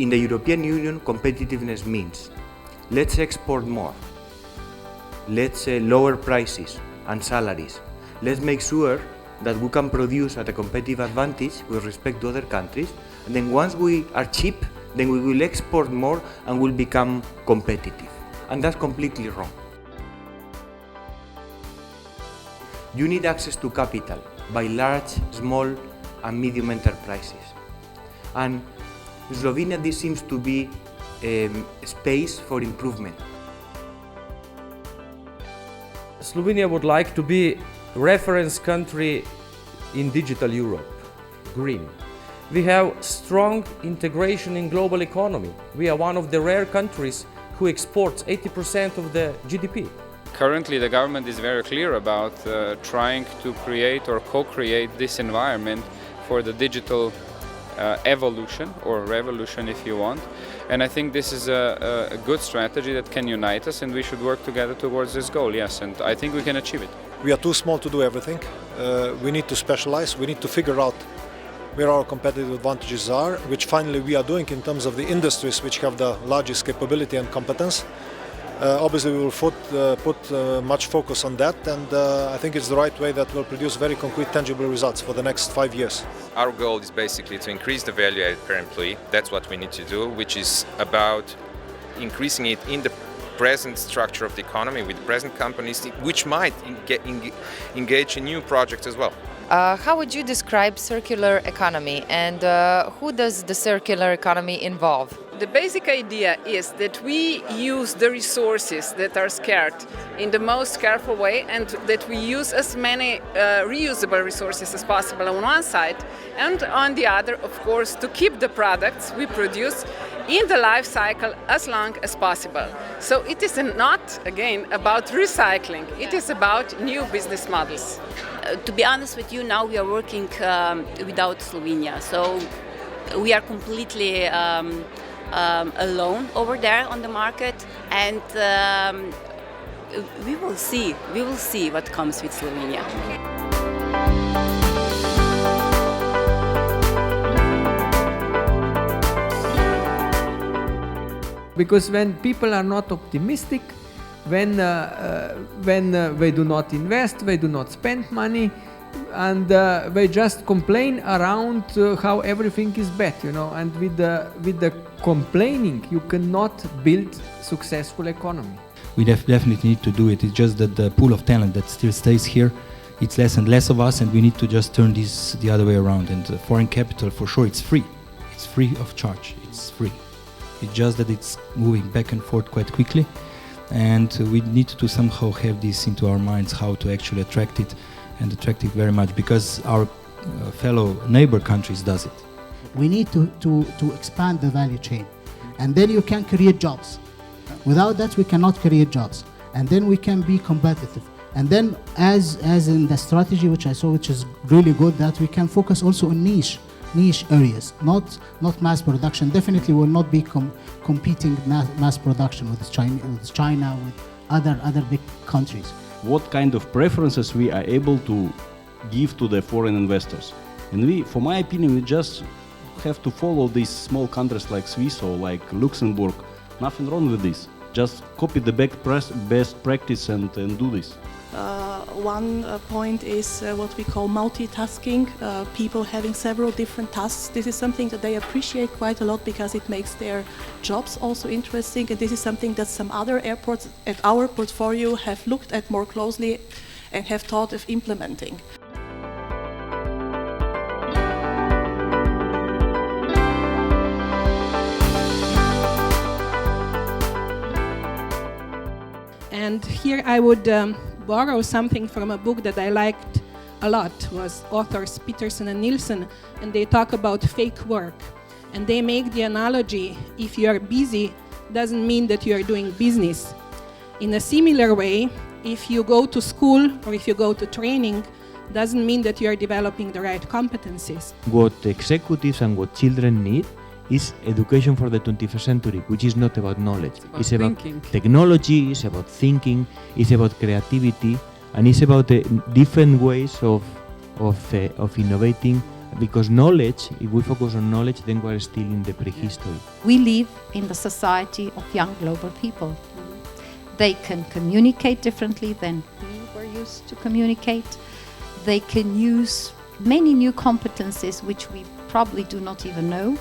In the European Union, competitiveness means let's export more, let's lower prices and salaries, let's make sure that we can produce at a competitive advantage with respect to other countries, and then once we are cheap, then we will export more and will become competitive. And that's completely wrong. You need access to capital by large, small and medium enterprises. And in Slovenia this seems to be a space for improvement. Slovenia would like to be a reference country in digital Europe, green. We have strong integration in global economy. We are one of the rare countries who exports 80% of the GDP. Currently, the government is very clear about trying to create or co-create this environment for the digital evolution or revolution, if you want. And I think this is a good strategy that can unite us, and we should work together towards this goal, yes, and I think we can achieve it. We are too small to do everything. We need to specialize, we need to figure out where our competitive advantages are, which finally we are doing in terms of the industries which have the largest capability and competence. Obviously we will put much focus on that, and I think it's the right way that will produce very concrete, tangible results for the next 5 years. Our goal is basically to increase the value added per employee. That's what we need to do, which is about increasing it in the present structure of the economy with present companies, which might engage in new projects as well. How would you describe circular economy, and who does the circular economy involve? The basic idea is that we use the resources that are scarce in the most careful way, and that we use as many reusable resources as possible on one side, and on the other, of course, to keep the products we produce in the life cycle as long as possible. So it is not, again, about recycling, it is about new business models. To be honest with you, now we are working without Slovenia, so we are completely alone over there on the market, and we will see what comes with Slovenia. Because when people are not optimistic, when they do not invest, they do not spend money, and they just complain around how everything is bad, and with the complaining you cannot build successful economy. We definitely need to do it. It's just that the pool of talent that still stays here, it's less and less of us, and we need to just turn this the other way around. And foreign capital, for sure, it's free of charge, it's free. It's just that it's moving back and forth quite quickly, and we need to somehow have this into our minds, how to actually attract it, and attract it very much, because our fellow neighbor countries does it. We need to expand the value chain, and then you can create jobs. Without that we cannot create jobs, and then we can be competitive. And then as in the strategy which I saw, which is really good, that we can focus also on niche areas, not mass production. Definitely will not be competing mass production with China, with other big countries. What kind of preferences we are able to give to the foreign investors? And we, for my opinion, we just have to follow these small countries like Swiss or like Luxembourg. Nothing wrong with this. Just copy the best practice and do this. One point is what we call multitasking, people having several different tasks. This is something that they appreciate quite a lot because it makes their jobs also interesting, and this is something that some other airports at our portfolio have looked at more closely and have thought of implementing. And here I would borrow something from a book that I liked a lot. Was authors Peterson and Nielsen, and they talk about fake work. And they make the analogy, if you are busy, doesn't mean that you are doing business. In a similar way, if you go to school or if you go to training, doesn't mean that you are developing the right competencies. What executives and what children need is education for the 21st century, which is not about knowledge. It's about technology, it's about thinking, it's about creativity, and it's about different ways of innovating Because knowledge, if we focus on knowledge, then we're still in the prehistory. We live in the society of young global people. They can communicate differently than we were used to communicate. They can use many new competencies which we probably do not even know.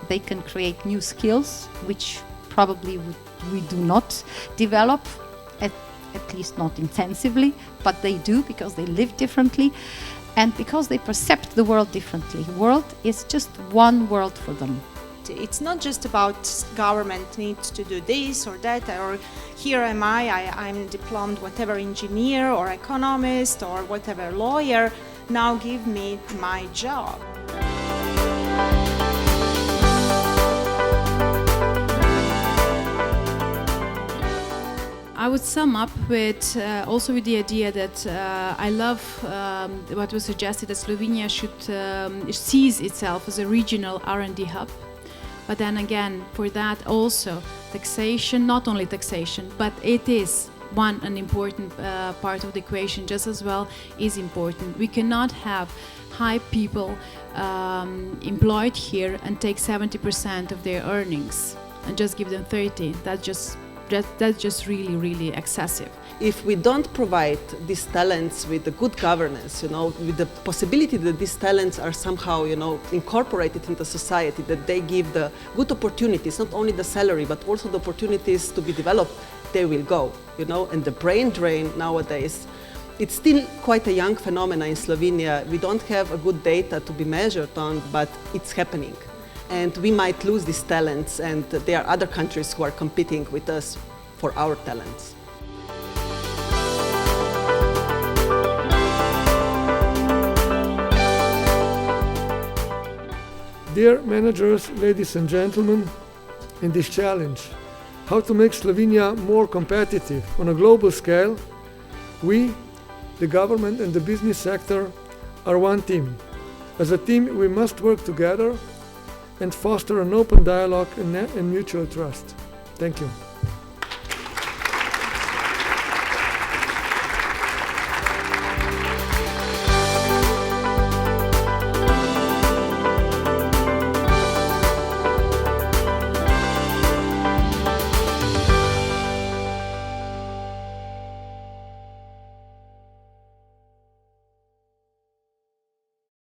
They can create new skills which probably we do not develop, at least not intensively, but they do because they live differently and because they perceive the world differently. The world is just one world for them. It's not just about government needs to do this or that, or here am I'm diplomed whatever engineer or economist or whatever lawyer, now give me my job. I would sum up with also with the idea that I love what was suggested that Slovenia should seize itself as a regional R&D hub. But then again, for that also taxation, not only taxation, but it is an important part of the equation just as well is important. We cannot have high people employed here and take 70% of their earnings and just give them 30. That's just really, really excessive. If we don't provide these talents with the good governance, with the possibility that these talents are somehow, incorporated into society, that they give the good opportunities, not only the salary, but also the opportunities to be developed, they will go, and the brain drain nowadays, it's still quite a young phenomenon in Slovenia. We don't have a good data to be measured on, but it's happening. And we might lose these talents, and there are other countries who are competing with us for our talents. Dear managers, ladies and gentlemen, in this challenge, how to make Slovenia more competitive on a global scale, we, the government and the business sector, are one team. As a team, we must work together and foster an open dialogue and mutual trust. Thank you.